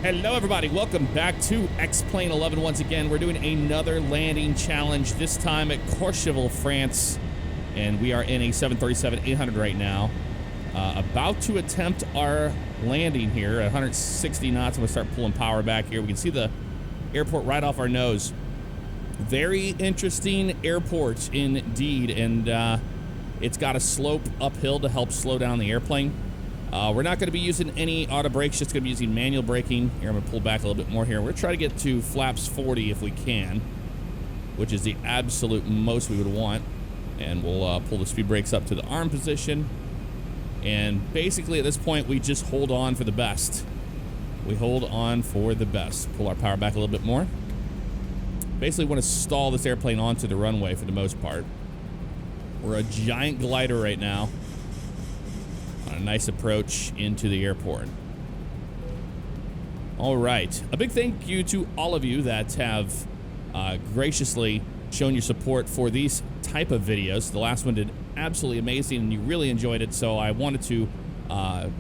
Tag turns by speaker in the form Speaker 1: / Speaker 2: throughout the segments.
Speaker 1: Hello everybody, welcome back to X-Plane 11 once again. We're doing another landing challenge, this time at Courchevel, France. And we are in a 737-800 right now. About to attempt our landing here at 160 knots. I'm gonna start pulling power back here. We can see the airport right off our nose. Very interesting airport indeed, and it's got a slope uphill to help slow down the airplane. We're not going to be using any auto brakes, just going to be using manual braking. Here, I'm going to pull back a little bit more here. We're going to try to get to flaps 40 if we can, which is the absolute most we would want. And we'll pull the speed brakes up to the arm position. And basically at this point, we just hold on for the best. We hold on for the best. Pull our power back a little bit more. Basically want to stall this airplane onto the runway for the most part. We're a giant glider right now. A nice approach into the airport. All right. A big thank you to all of you that have graciously shown your support for these type of videos. The last one did absolutely amazing and you really enjoyed it, so I wanted to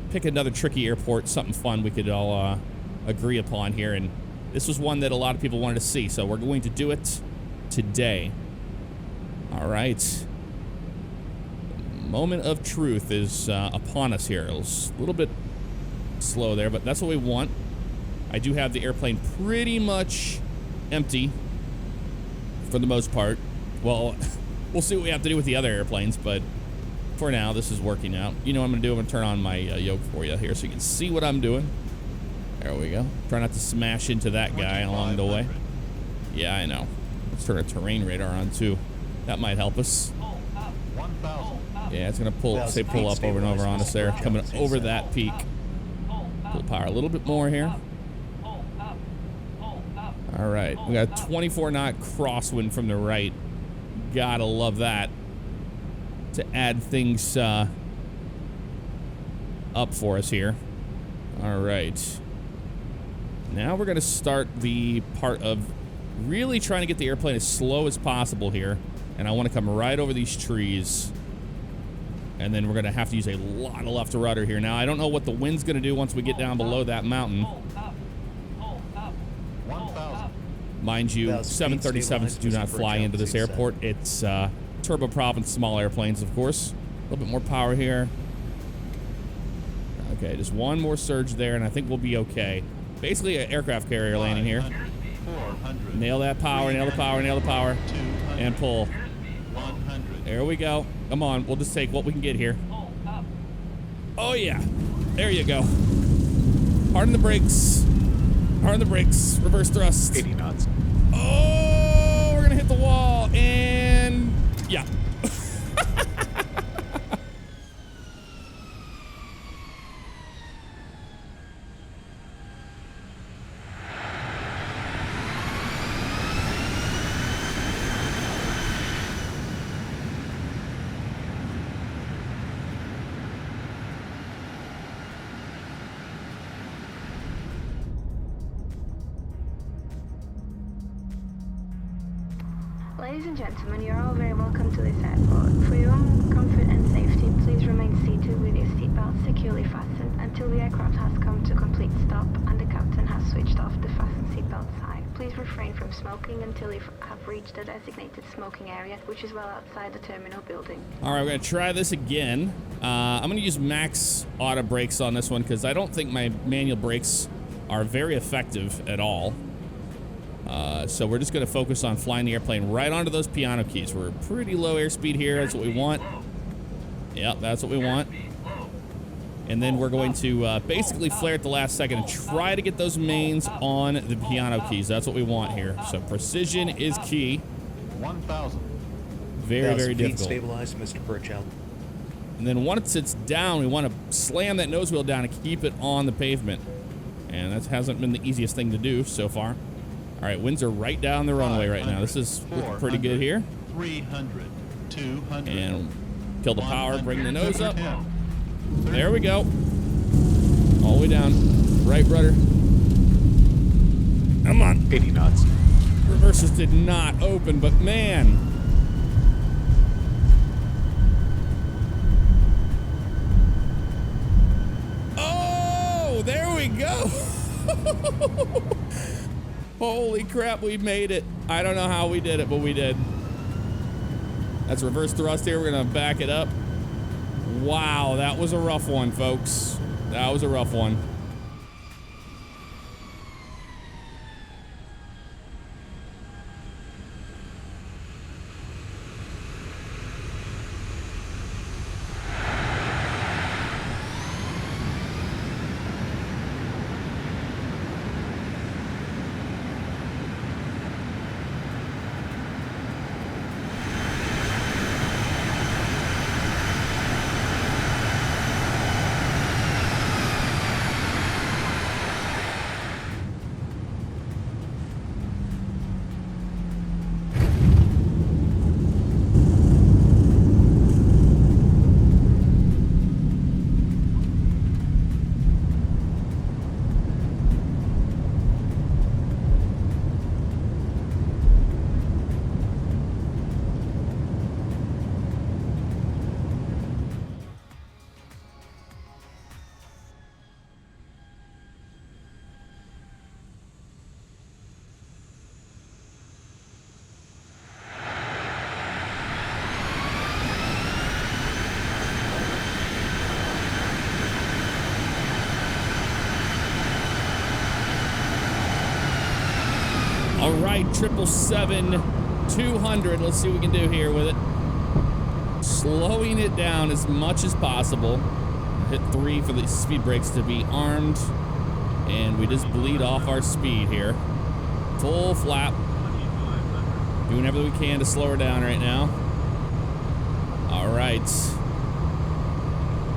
Speaker 1: pick another tricky airport, something fun we could all agree upon here, and this was one that a lot of people wanted to see, so we're going to do it today. All right. Moment of truth is upon us here. It's a little bit slow there, but that's what we want. I do have the airplane pretty much empty for the most part. Well, we'll see what we have to do with the other airplanes, but for now, this is working out. You know what I'm going to do? I'm going to turn on my yoke for you here so you can see what I'm doing. There we go. Try not to smash into that guy along the way. Yeah, I know. Let's turn a terrain radar on, too. That might help us. Yeah, it's going to pull up over and over on us there, coming over that peak. Pull power a little bit more here. All right, we got a 24-knot crosswind from the right. Gotta love that to add things up for us here. All right. Now we're going to start the part of really trying to get the airplane as slow as possible here. And I want to come right over these trees. And then we're going to have to use a lot of left rudder here. Now, I don't know what the wind's going to do once we get down below that mountain. Mind you, 737s do not fly into this airport. It's turboprop and small airplanes, of course. A little bit more power here. Okay, just one more surge there, and I think we'll be okay. Basically, an aircraft carrier landing here. Nail that power, nail the power, nail the power, and pull. There we go. Come on, we'll just take what we can get here. Oh yeah, there you go. Harden the brakes. Harden the brakes. Reverse thrust.
Speaker 2: 80 knots.
Speaker 1: Oh, we're gonna hit the wall, and yeah.
Speaker 3: Ladies and gentlemen, you're all very welcome to this airport. For your own comfort and safety, please remain seated with your seatbelt securely fastened until the aircraft has come to complete stop and the captain has switched off the fasten seatbelt sign. Please refrain from smoking until you have reached the designated smoking area, which is well outside the terminal building.
Speaker 1: All right, we're going to try this again. I'm going to use max auto brakes on this one because I don't think my manual brakes are very effective at all. So we're just going to focus on flying the airplane right onto those piano keys. We're pretty low airspeed here. That's what we want. Yep, that's what we want. And then we're going to basically flare at the last second and try to get those mains on the piano keys. That's what we want here. So precision is key.
Speaker 2: 1,000.
Speaker 1: Very, very difficult.
Speaker 2: Stabilized, Mr. Courchevel.
Speaker 1: And then once it's down, we want to slam that nose wheel down and keep it on the pavement. And that hasn't been the easiest thing to do so far. All right, winds are right down the runway right now. This is looking pretty good here.
Speaker 2: 300, 200.
Speaker 1: And kill the power, bring the nose up. There we go. All the way down. Right rudder. Come on.
Speaker 2: 80 knots.
Speaker 1: Reverses did not open, but man. Oh, there we go. Holy crap, we made it. I don't know how we did it, but we did. That's reverse thrust here. We're gonna back it up. Wow, that was a rough one, folks. That was a rough one. All right, 777-200. Let's see what we can do here with it. Slowing it down as much as possible. Hit 3 for the speed brakes to be armed. And we just bleed off our speed here. Full flap. Doing everything we can to slow her down right now. All right.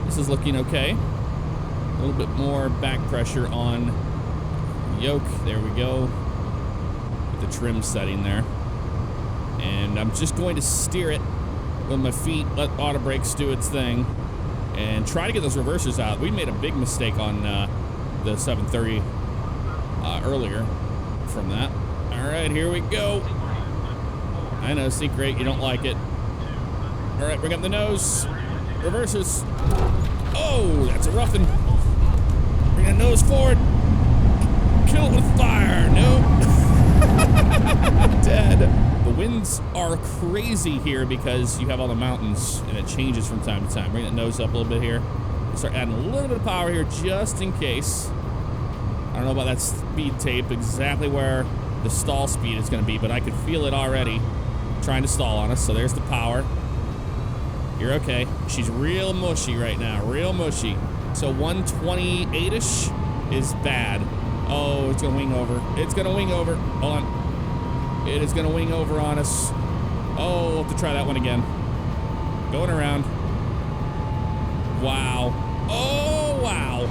Speaker 1: This is looking okay. A little bit more back pressure on the yoke. There we go. The trim setting there. And I'm just going to steer it with my feet, let auto brakes do its thing, and try to get those reversers out. We made a big mistake on the 730 earlier from that. All right, here we go. I know, secret, you don't like it. All right, bring up the nose. Reversers. Oh, that's a rough one. Bring the nose forward. Kill it with fire. Nope. Dead. The winds are crazy here because you have all the mountains and it changes from time to time. Bring that nose up a little bit here. Start adding a little bit of power here just in case. I don't know about that speed tape, exactly where the stall speed is going to be, but I could feel it already trying to stall on us. So there's the power. You're okay. She's real mushy right now, real mushy. So 128-ish is bad. Oh, it's gonna wing over. It's gonna wing over. Hold on. It is gonna wing over on us. Oh, we'll have to try that one again. Going around. Wow. Oh, wow.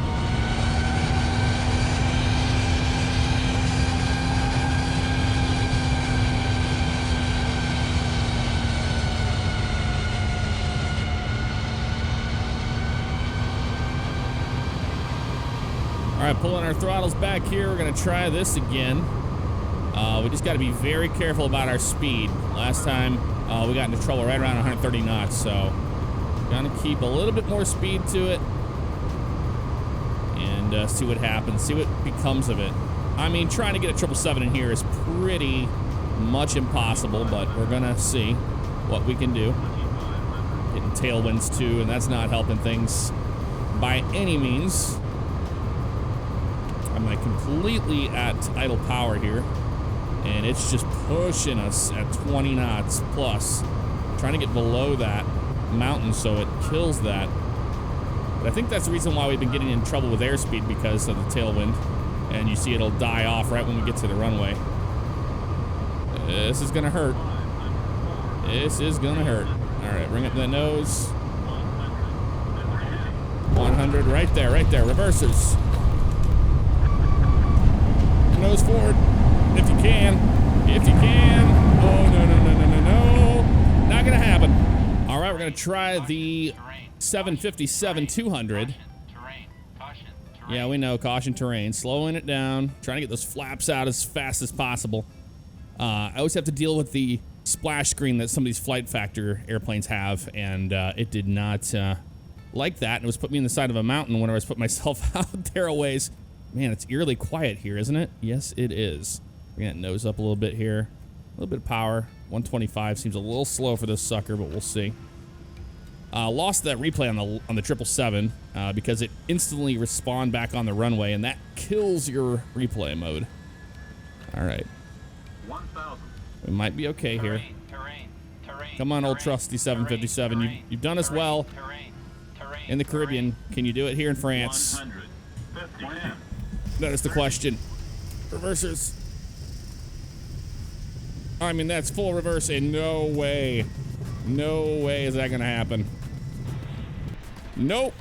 Speaker 1: All right, pulling our throttles back here. We're gonna try this again. We just gotta be very careful about our speed. Last time we got into trouble right around 130 knots, so gonna keep a little bit more speed to it and see what happens, see what becomes of it. I mean, trying to get a 777 in here is pretty much impossible, but we're gonna see what we can do. Getting tailwinds too, and that's not helping things by any means. I'm like completely at idle power here, and it's just pushing us at 20 knots plus. Trying to get below that mountain so it kills that. But I think that's the reason why we've been getting in trouble with airspeed, because of the tailwind. And you see it'll die off right when we get to the runway. This is gonna hurt. This is gonna hurt. All right, bring up the nose. 100 right there, right there. Reversers. Nose forward, if you can. If you can. Oh, no, no, no, no, no, no. Not gonna happen. All right, we're gonna try the 757-200. Yeah, we know, caution terrain. Slowing it down, trying to get those flaps out as fast as possible. I always have to deal with the splash screen that some of these Flight Factor airplanes have, and it did not like that. It was putting me in the side of a mountain when I was putting myself out there a ways. Man, it's eerily quiet here, isn't it? Yes, it is. Bring that nose up a little bit here. A little bit of power. 125 seems a little slow for this sucker, but we'll see. Lost that replay on the 777 because it instantly respawned back on the runway, and that kills your replay mode. All right.
Speaker 2: 1,000.
Speaker 1: We might be okay here. Come on, old trusty 757. You've done us well in the Caribbean. Can you do it here in France?
Speaker 2: 150.
Speaker 1: That is the question. Reversers. I mean, that's full reverse, and no way is that gonna happen. Nope.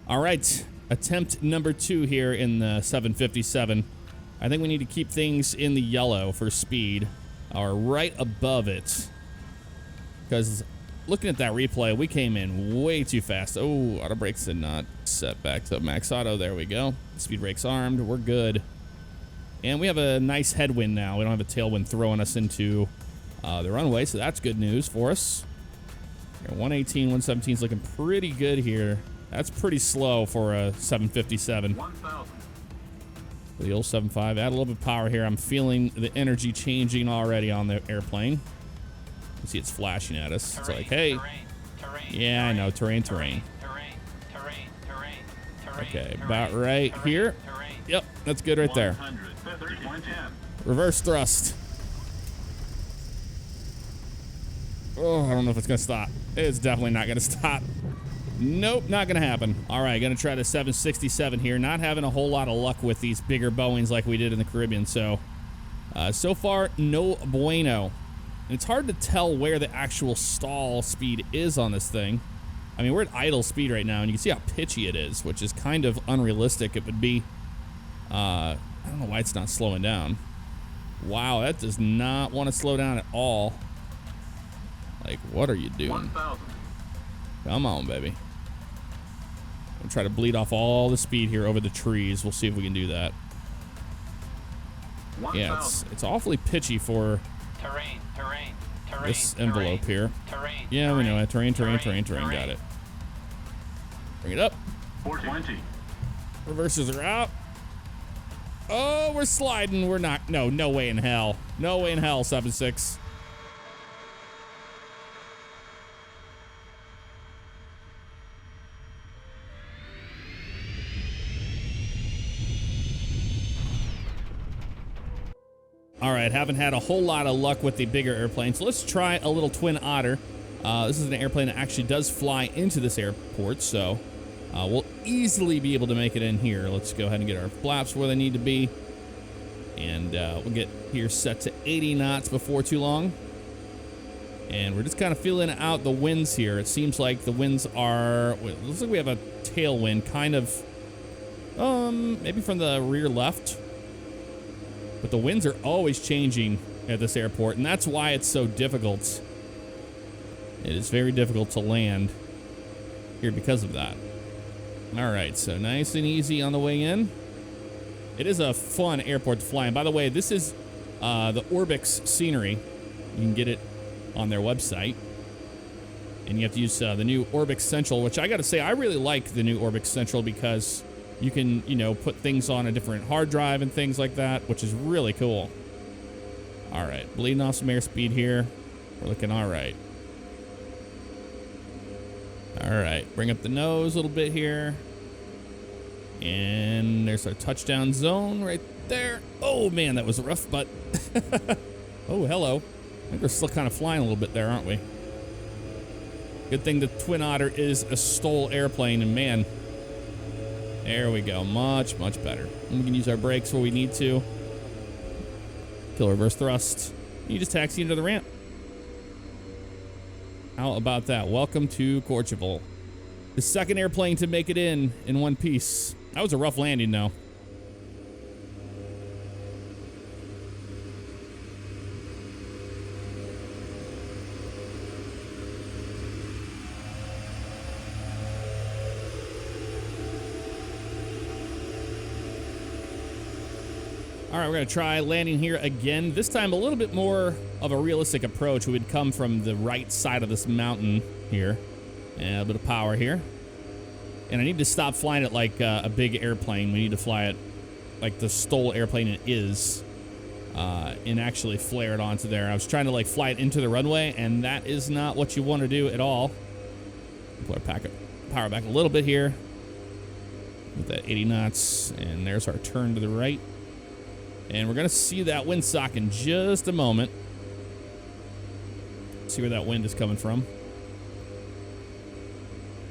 Speaker 1: All right, attempt number 2 here in the 757. I think we need to keep things in the yellow for speed, or right above it. Because looking at that replay, we came in way too fast. Oh, auto brakes did not set back to max auto. There we go. Speed brakes armed. We're good. And we have a nice headwind now. We don't have a tailwind throwing us into the runway, so that's good news for us. 118, 117 is looking pretty good here. That's pretty slow for a 757.
Speaker 2: 1,000.
Speaker 1: The old 7.5. Add a little bit of power here. I'm feeling the energy changing already on the airplane. You see it's flashing at us. It's like, hey. Yeah, I know. Terrain. Okay, about right here. Yep, that's good right there.
Speaker 2: 150.10.
Speaker 1: Reverse thrust. Oh, I don't know if it's going to stop. It's definitely not going to stop. Nope, not gonna happen. All right, gonna try the 767 here. Not having a whole lot of luck with these bigger Boeings like we did in the Caribbean. So far, no bueno. And it's hard to tell where the actual stall speed is on this thing. I mean, we're at idle speed right now, and you can see how pitchy it is, which is kind of unrealistic. It would be, I don't know why it's not slowing down. Wow, that does not want to slow down at all. Like, what are you doing?
Speaker 2: 1,000.
Speaker 1: Come on, baby. I'm try to bleed off all the speed here over the trees. We'll see if we can do that.
Speaker 2: 1,000.
Speaker 1: Yeah, it's awfully pitchy for this envelope here. Yeah, we know it. Terrain. Got it. Bring it up.
Speaker 2: 420.
Speaker 1: Reversers are out. Oh, we're sliding. We're not. No way in hell. No way in hell, 7.6. All right, haven't had a whole lot of luck with the bigger airplanes. So let's try a little twin Otter. This is an airplane that actually does fly into this airport, so we'll easily be able to make it in here. Let's go ahead and get our flaps where they need to be. And we'll get here set to 80 knots before too long. And we're just kind of feeling out the winds here. It seems like the winds are, it looks like we have a tailwind, kind of, maybe from the rear left. But the winds are always changing at this airport, and that's why it's so difficult. It is very difficult to land here because of that. All right, so nice and easy on the way in. It is a fun airport to fly in. By the way, this is the Orbix scenery. You can get it on their website. And you have to use the new Orbix Central, which I got to say, I really like the new Orbix Central because you can, put things on a different hard drive and things like that, which is really cool. All right, bleeding off some airspeed here. We're looking all right. All right, bring up the nose a little bit here. And there's our touchdown zone right there. Oh, man, that was rough, but... oh, hello. I think we're still kind of flying a little bit there, aren't we? Good thing the Twin Otter is a STOL airplane, and man... There we go. Much, much better. And we can use our brakes where we need to. Kill reverse thrust. You just taxi into the ramp. How about that? Welcome to Courchevel. The second airplane to make it in one piece. That was a rough landing, though. All right, we're going to try landing here again. This time a little bit more of a realistic approach. We would come from the right side of this mountain here. And a bit of power here. And I need to stop flying it like a big airplane. We need to fly it like the STOL airplane it is. And actually flare it onto there. I was trying to like fly it into the runway, and that is not what you want to do at all. Pull our power back a little bit here. With that 80 knots. And there's our turn to the right. And we're going to see that windsock in just a moment. See where that wind is coming from.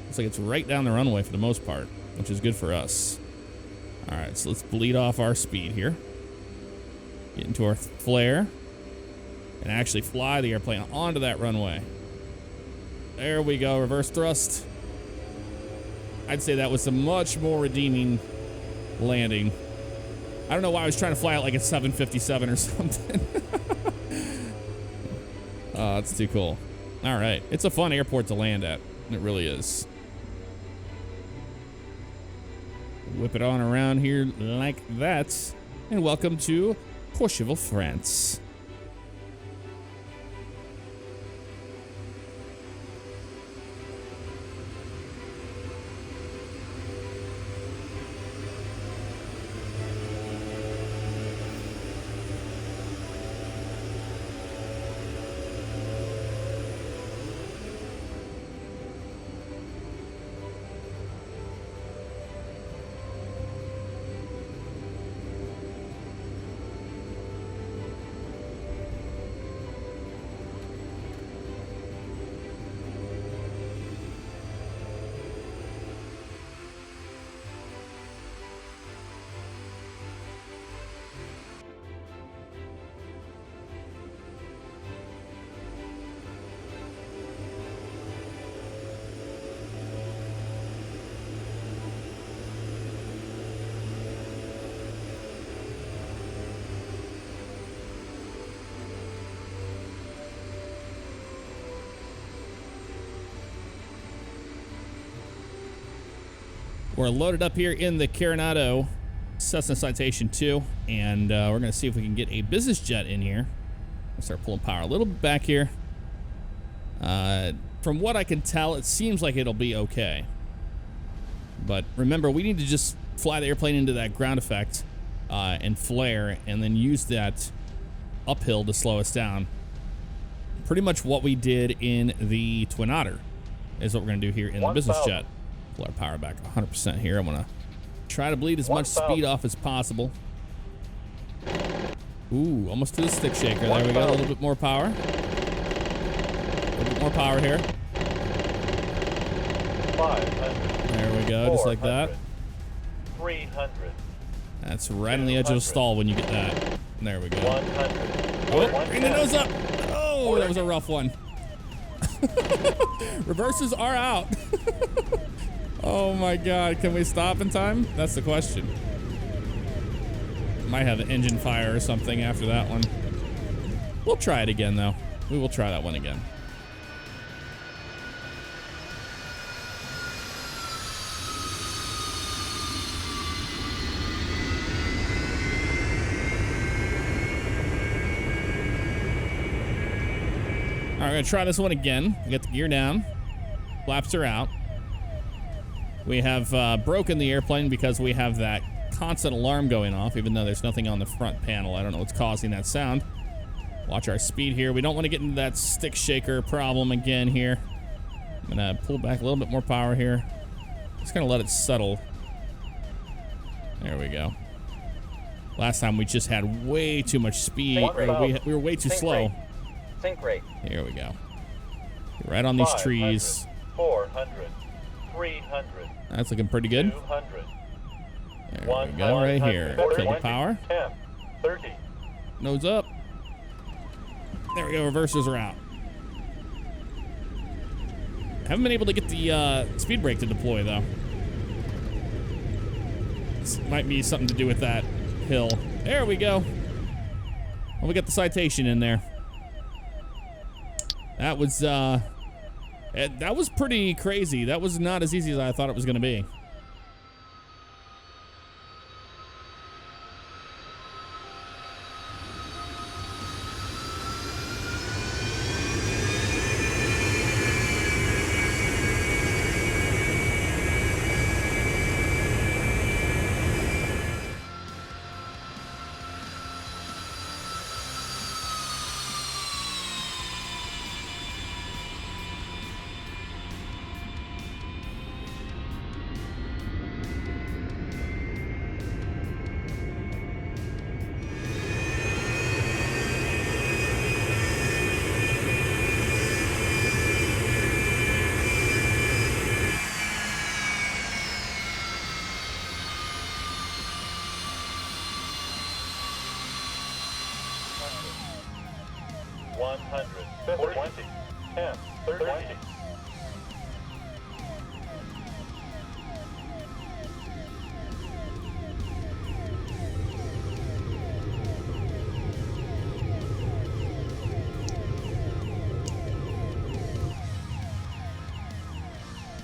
Speaker 1: Looks like it's right down the runway for the most part, which is good for us. All right, so let's bleed off our speed here. Get into our flare. And actually fly the airplane onto that runway. There we go, reverse thrust. I'd say that was a much more redeeming landing. I don't know why I was trying to fly it like a 757 or something. Oh, that's too cool. All right, it's a fun airport to land at. It really is. Whip it on around here like that. And welcome to Courchevel, France. We're loaded up here in the Coronado Cessna Citation 2, and we're going to see if we can get a business jet in here. I'll start pulling power a little bit back here. From what I can tell, it seems like it'll be okay. But remember, we need to just fly the airplane into that ground effect and flare, and then use that uphill to slow us down. Pretty much what we did in the Twin Otter is what we're going to do here in the business jet. Pull our power back 100% here. I'm going to try to bleed as much speed off as possible. Ooh, almost to the stick shaker. There we go. A little bit more power. A little bit more power here.
Speaker 2: 500.
Speaker 1: There we go, just like that.
Speaker 2: 300.
Speaker 1: That's right on the edge of a stall when you get that. There we go.
Speaker 2: 100.
Speaker 1: Oh, bring the nose up. Oh, that was a rough one. Reverses are out. Oh my God, can we stop in time? That's the question. Might have an engine fire or something after that one. We'll try it again though. We will try that one again. All right, we're gonna try this one again. We get the gear down. Flaps are out. We have broken the airplane because we have that constant alarm going off, even though there's nothing on the front panel. I don't know what's causing that sound. Watch our speed here. We don't want to get into that stick shaker problem again here. I'm gonna pull back a little bit more power here. Just gonna let it settle. There we go. Last time we just had way too much speed. Or we were way too slow.
Speaker 2: Sink rate.
Speaker 1: Here we go. Right on these trees.
Speaker 2: 400. 300.
Speaker 1: That's looking pretty good.
Speaker 2: 200.
Speaker 1: There we go, right here. Kill the power.
Speaker 2: 10. 30.
Speaker 1: Nose up. There we go, reversers are out. Haven't been able to get the speed brake to deploy though. This might be something to do with that hill. There we go. Well, we got the Citation in there. That was pretty crazy. That was not as easy as I thought it was going to be.
Speaker 2: 100. 20. 10. 30.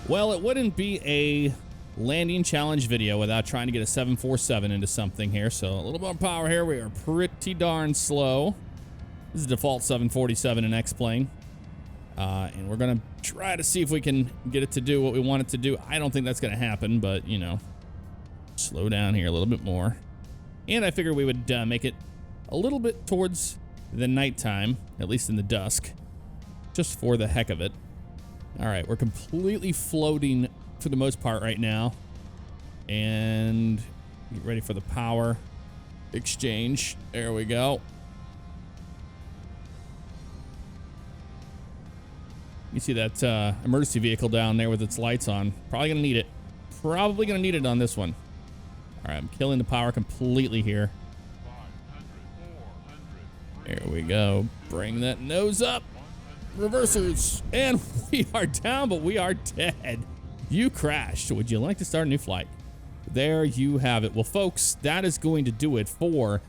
Speaker 1: Well, it wouldn't be a landing challenge video without trying to get a 747 into something here. So a little more power here. We are pretty darn slow. This is default 747 in X-Plane. And we're going to try to see if we can get it to do what we want it to do. I don't think that's going to happen, but, you know, slow down here a little bit more. And I figured we would make it a little bit towards the nighttime, at least in the dusk, just for the heck of it. All right, we're completely floating for the most part right now. And get ready for the power exchange. There we go. You see that emergency vehicle down there with its lights on. Probably going to need it. Probably going to need it on this one. All right, I'm killing the power completely here. There we go. Bring that nose up. Reversers. And we are down, but we are dead. You crashed. Would you like to start a new flight? There you have it. Well, folks, that is going to do it for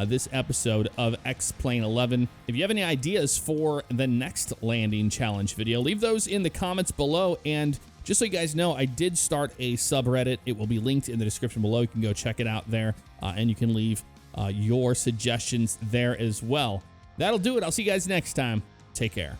Speaker 1: this episode of X-Plane 11. If you have any ideas for the next landing challenge video, leave those in the comments below. And just so you guys know, I did start a subreddit. It will be linked in the description below. You can go check it out there, and you can leave your suggestions there as well. That'll do it. I'll see you guys next time. Take care.